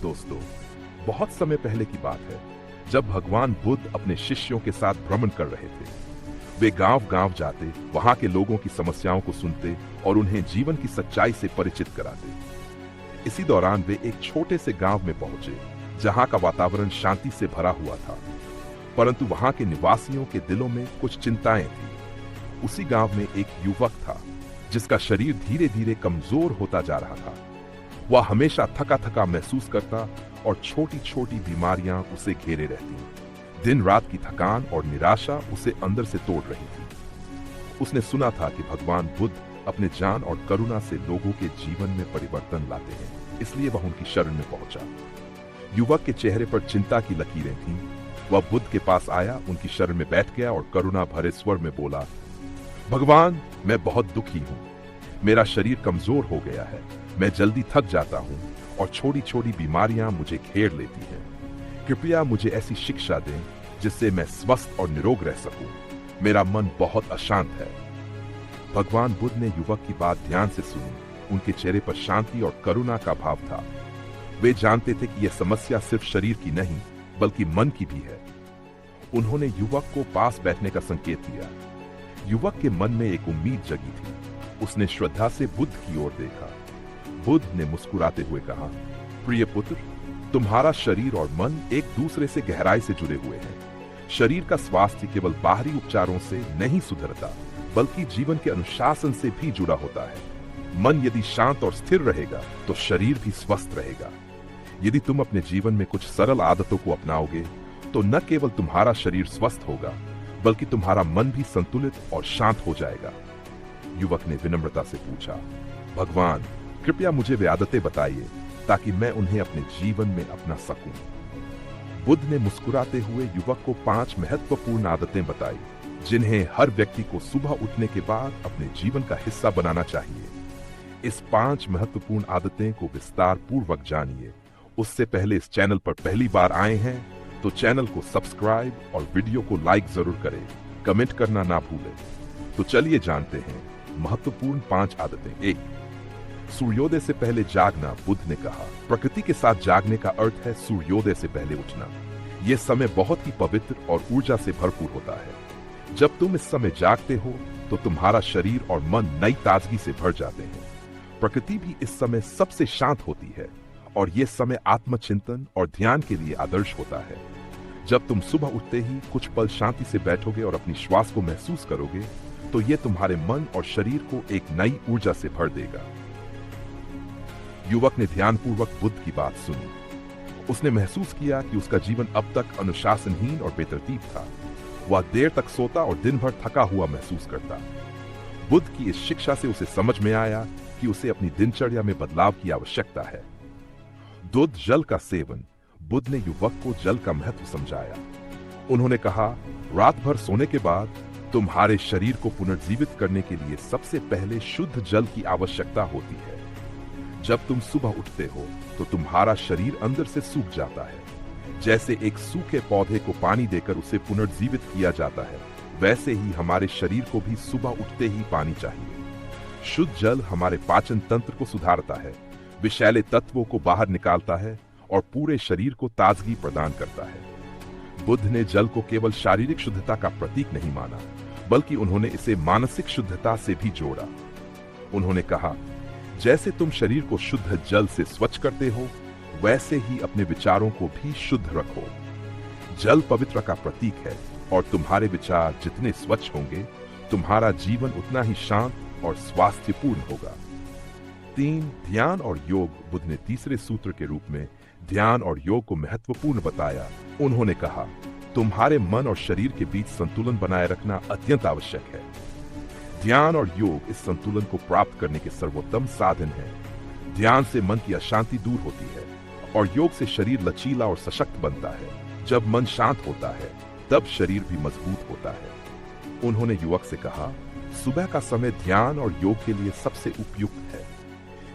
दोस्तों, बहुत समय पहले की बात है जब भगवान बुद्ध अपने शिष्यों के साथ भ्रमण कर रहे थे। वे गांव-गांव जाते, वहां के लोगों की समस्याओं को सुनते और उन्हें जीवन की सच्चाई से परिचित कराते। इसी दौरान वे एक छोटे से गांव में पहुंचे जहां का वातावरण शांति से भरा हुआ था, परंतु वहां के निवासियों के दिलों में कुछ चिंताएं थी। उसी गांव में एक युवक था जिसका शरीर धीरे धीरे कमजोर होता जा रहा था। वह हमेशा थका थका महसूस करता और छोटी छोटी बीमारियां उसे घेरे रहती। दिन रात की थकान और निराशा उसे अंदर से तोड़ रही थी। उसने सुना था कि भगवान बुद्ध अपने ज्ञान और करुणा से लोगों के जीवन में परिवर्तन लाते हैं, इसलिए वह उनकी शरण में पहुंचा। युवक के चेहरे पर चिंता की लकीरें थीं। वह बुद्ध के पास आया, उनकी शरण में बैठ गया और करुणा भरे स्वर में बोला, भगवान, मैं बहुत दुखी हूं। मेरा शरीर कमजोर हो गया है, मैं जल्दी थक जाता हूं और छोटी छोटी बीमारियां मुझे घेर लेती हैं। कृपया मुझे ऐसी शिक्षा दें जिससे मैं स्वस्थ और निरोग रह सकूं। मेरा मन बहुत अशांत है। भगवान बुद्ध ने युवक की बात ध्यान से सुनी। उनके चेहरे पर शांति और करुणा का भाव था। वे जानते थे कि यह समस्या सिर्फ शरीर की नहीं बल्कि मन की भी है। उन्होंने युवक को पास बैठने का संकेत दिया। युवक के मन में एक उम्मीद जगी थी। उसने श्रद्धा से बुद्ध की ओर देखा। बुद्ध ने मुस्कुराते हुए कहा, प्रिय पुत्र, तुम्हारा शरीर और मन एक दूसरे से गहराई से जुड़े हुए हैं। शरीर का स्वास्थ्य केवल बाहरी उपचारों से नहीं सुधरता बल्कि जीवन के अनुशासन से भी जुड़ा होता है। मन यदि शांत और स्थिर रहेगा तो शरीर भी स्वस्थ रहेगा। यदि तुम अपने जीवन में कुछ सरल आदतों को अपनाओगे तो न केवल तुम्हारा शरीर स्वस्थ होगा बल्कि तुम्हारा मन भी संतुलित और शांत हो जाएगा। युवक ने विनम्रता से पूछा, भगवान, कृपया मुझे वे आदतें बताइए ताकि मैं उन्हें अपने जीवन में अपना सकूं। बुद्ध ने मुस्कुराते हुए युवक को 5 महत्वपूर्ण आदतें बताई जिन्हें हर व्यक्ति को सुबह उठने के बाद अपने जीवन का हिस्सा बनाना चाहिए। इस 5 महत्वपूर्ण आदतें को विस्तार पूर्वक जानिए। उससे पहले इस चैनल पर पहली बार आए हैं तो चैनल को सब्सक्राइब और वीडियो को लाइक जरूर करें। कमेंट करना ना भूलें। तो चलिए जानते हैं महत्वपूर्ण 5 आदतें। 1, सूर्योदय से पहले जागना। बुद्ध ने कहा, प्रकृति के साथ जागने का अर्थ है सूर्योदय से पहले उठना। यह समय बहुत ही पवित्र और ऊर्जा से भरपूर होता है। जब तुम इस समय जागते हो तो तुम्हारा शरीर और मन नई ताजगी से भर जाते हैं। प्रकृति भी इस समय सबसे शांत होती है और यह समय आत्मचिंतन और ध्यान के लिए आदर्श होता है। जब तुम सुबह उठते ही कुछ पल शांति से बैठोगे और अपनी श्वास को महसूस करोगे तो यह तुम्हारे मन और शरीर को एक नई ऊर्जा से भर देगा। युवक ने ध्यानपूर्वक बुद्ध की बात सुनी। उसने महसूस किया कि उसका जीवन अब तक अनुशासनहीन और बेतरतीब था। वह देर तक सोता और दिन भर थका हुआ महसूस करता। बुद्ध की इस शिक्षा से उसे समझ में आया कि उसे अपनी दिनचर्या में बदलाव की आवश्यकता है। दूध जल का सेवन। बुद्ध ने युवक को जल का महत्व समझाया। उन्होंने कहा, रात भर सोने के बाद तुम्हारे शरीर को पुनर्जीवित करने के लिए सबसे पहले शुद्ध जल की आवश्यकता होती है। जब तुम सुबह उठते हो तो तुम्हारा शरीर अंदर से सूख जाता है। जैसे एक सूखे पौधे को पानी देकर उसे पुनर्जीवित किया जाता है, वैसे ही हमारे शरीर को भी सुबह उठते ही पानी चाहिए। शुद्ध जल हमारे पाचन तंत्र को सुधारता है, विषैले तत्वों को बाहर निकालता है और पूरे शरीर को ताजगी प्रदान करता है। बुद्ध ने जल को केवल शारीरिक शुद्धता का प्रतीक नहीं माना बल्कि उन्होंने इसे मानसिक शुद्धता से भी जोड़ा। उन्होंने कहा, जैसे तुम शरीर को शुद्ध जल से स्वच्छ करते हो वैसे ही अपने विचारों को भी शुद्ध रखो। जल पवित्रता का प्रतीक है और तुम्हारे विचार जितने स्वच्छ होंगे तुम्हारा जीवन उतना ही शांत और स्वास्थ्यपूर्ण होगा। 3, ध्यान और योग। बुद्ध ने तीसरे सूत्र के रूप में ध्यान और योग को महत्वपूर्ण बताया। उन्होंने कहा, तुम्हारे मन और शरीर के बीच संतुलन बनाए रखना अत्यंत आवश्यक है। ध्यान और योग इस संतुलन को प्राप्त करने के सर्वोत्तम साधन है। ध्यान से मन की अशांति दूर होती है और योग से शरीर लचीला और सशक्त बनता है। जब मन शांत होता है तब शरीर भी मजबूत होता है। उन्होंने युवक से कहा, सुबह का समय ध्यान और योग के लिए सबसे उपयुक्त है।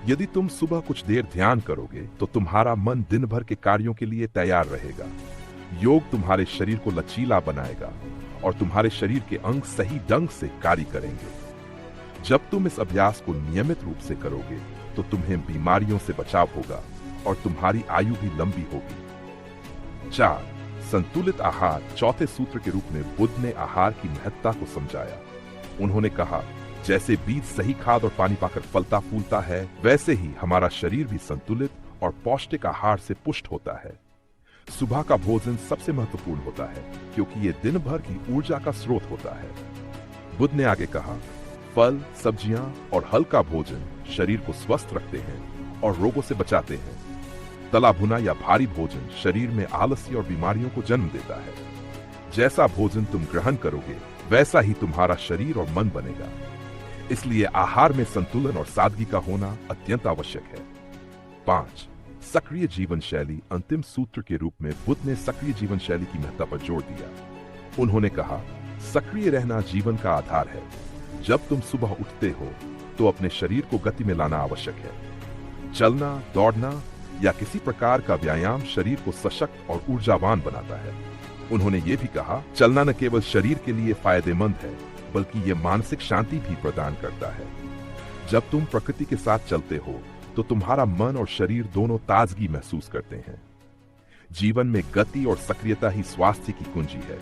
यदि तुम सुबह कुछ देर ध्यान करोगे तो तुम्हारा मन दिन भर के कार्यों के लिए तैयार रहेगा। योग तुम्हारे शरीर को लचीला बनाएगा और तुम्हारे शरीर के अंग सही ढंग से कार्य करेंगे। जब तुम इस अभ्यास को नियमित रूप से करोगे तो तुम्हें बीमारियों से बचाव होगा और तुम्हारी आयु भी लंबी होगी। 4. संतुलित आहार। चौथे सूत्र के रूप में बुद्ध ने आहार की महत्ता को समझाया। उन्होंने कहा, जैसे बीज सही खाद और पानी पाकर फलता फूलता है, वैसे ही हमारा शरीर भी संतुलित और पौष्टिक आहार से पुष्ट होता है। सुबह का भोजन सबसे महत्वपूर्ण होता है क्योंकि ये दिन भर की ऊर्जा का स्रोत होता है। बुद्ध ने आगे कहा, फल, सब्जियां और हल्का भोजन शरीर को स्वस्थ रखते हैं और रोगों से बचाते हैं। तला भुना या भारी भोजन शरीर में आलस्य और बीमारियों को जन्म देता है। जैसा भोजन तुम ग्रहण करोगे, वैसा ही तुम्हारा शरीर और मन बनेगा। इसलिए आहार में संतुलन और सादगी का होना अत्यंत आवश्यक है। 5. सक्रिय जीवन शैली। अंतिम सूत्र के रूप में बुद्ध ने सक्रिय जीवन शैली की महत्ता पर जोर दिया। उन्होंने कहा, सक्रिय रहना जीवन का आधार है। जब तुम सुबह उठते हो तो अपने शरीर को गति में लाना आवश्यक है। चलना, दौड़ना या किसी प्रकार का व्यायाम शरीर को सशक्त और ऊर्जावान बनाता है। उन्होंने ये भी कहा, चलना न केवल शरीर के लिए फायदेमंद है, बल्कि ये मानसिक शांति भी प्रदान करता है। जब तुम प्रकृति के साथ चलते हो तो तुम्हारा मन और शरीर दोनों ताजगी महसूस करते हैं। जीवन में गति और सक्रियता ही स्वास्थ्य की कुंजी है।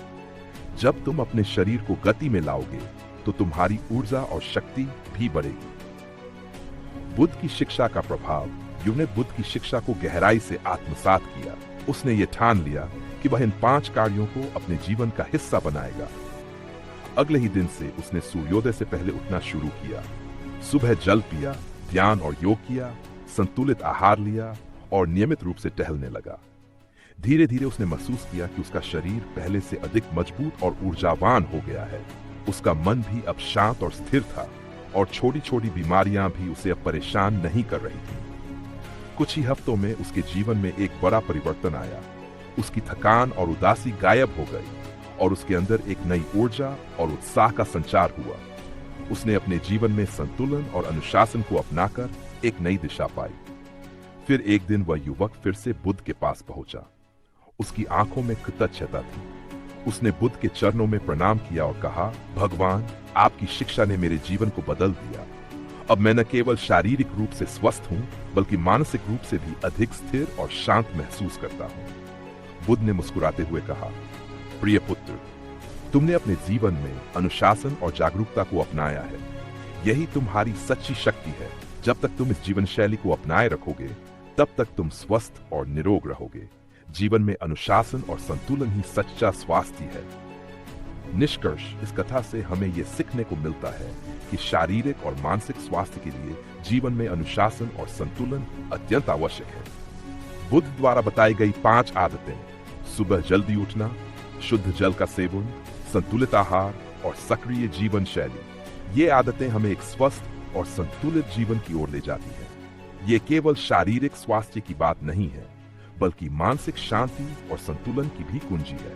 जब तुम अपने शरीर को गति में लाओगे तो तुम्हारी ऊर्जा और शक्ति भी बढ़ेगी। बुद्ध की शिक्षा का प्रभाव। युग ने बुद्ध की शिक्षा को गहराई से आत्मसात किया। उसने ये ठान लिया कि वह इन 5 कार्यों को अपने जीवन का हिस्सा बनाएगा। अगले ही दिन से उसने सूर्योदय से पहले उठना शुरू किया। सुबह जल पिया, ध्यान और योग किया, संतुलित आहार लिया और नियमित रूप से टहलने लगा। धीरे धीरे उसने महसूस किया कि उसका शरीर पहले से अधिक मजबूत और ऊर्जावान हो गया है। उसका मन भी अब शांत और स्थिर था और छोटी छोटी बीमारियां भी उसे अब परेशान नहीं कर रही थीं। कुछ ही हफ्तों में उसके जीवन में एक बड़ा परिवर्तन आया। उसकी थकान और उदासी गायब हो गई और उसके अंदर एक नई ऊर्जा और उत्साह का संचार हुआ। उसने अपने जीवन में संतुलन और अनुशासन को अपनाकर एक नई दिशा पाई। फिर एक दिन वह युवक फिर से बुद्ध के पास पहुंचा। उसकी आंखों में कृतज्ञता थी। उसने बुद्ध के चरणों में प्रणाम किया और कहा, भगवान, आपकी शिक्षा ने मेरे जीवन को बदल दिया। अब मैं न केवल शारीरिक रूप से स्वस्थ हूं, बल्कि मानसिक रूप से भी अधिक स्थिर और शांत महसूस करता हूं। बुद्ध ने मुस्कुराते हुए कहा, प्रिय पुत्र, तुमने अपने जीवन में अनुशासन और जागरूकता को अपनाया है। यही तुम्हारी सच्ची शक्ति है। जब तक तुम इस जीवन शैली को अपनाए रखोगे, तब तक तुम स्वस्थ और निरोग रहोगे। जीवन में अनुशासन और संतुलन ही सच्चा स्वास्थ्य है। निष्कर्ष, इस कथा से हमें यह सीखने को मिलता है कि शारीरिक और मानसिक स्वास्थ्य के लिए जीवन में अनुशासन और संतुलन अत्यंत आवश्यक है। बुद्ध द्वारा बताई गई 5 आदतें, सुबह जल्दी उठना, शुद्ध जल का सेवन, संतुलित आहार और सक्रिय जीवन शैली, ये आदतें हमें एक स्वस्थ और संतुलित जीवन की ओर ले जाती हैं। ये केवल शारीरिक स्वास्थ्य की बात नहीं है, बल्कि मानसिक शांति और संतुलन की भी कुंजी है।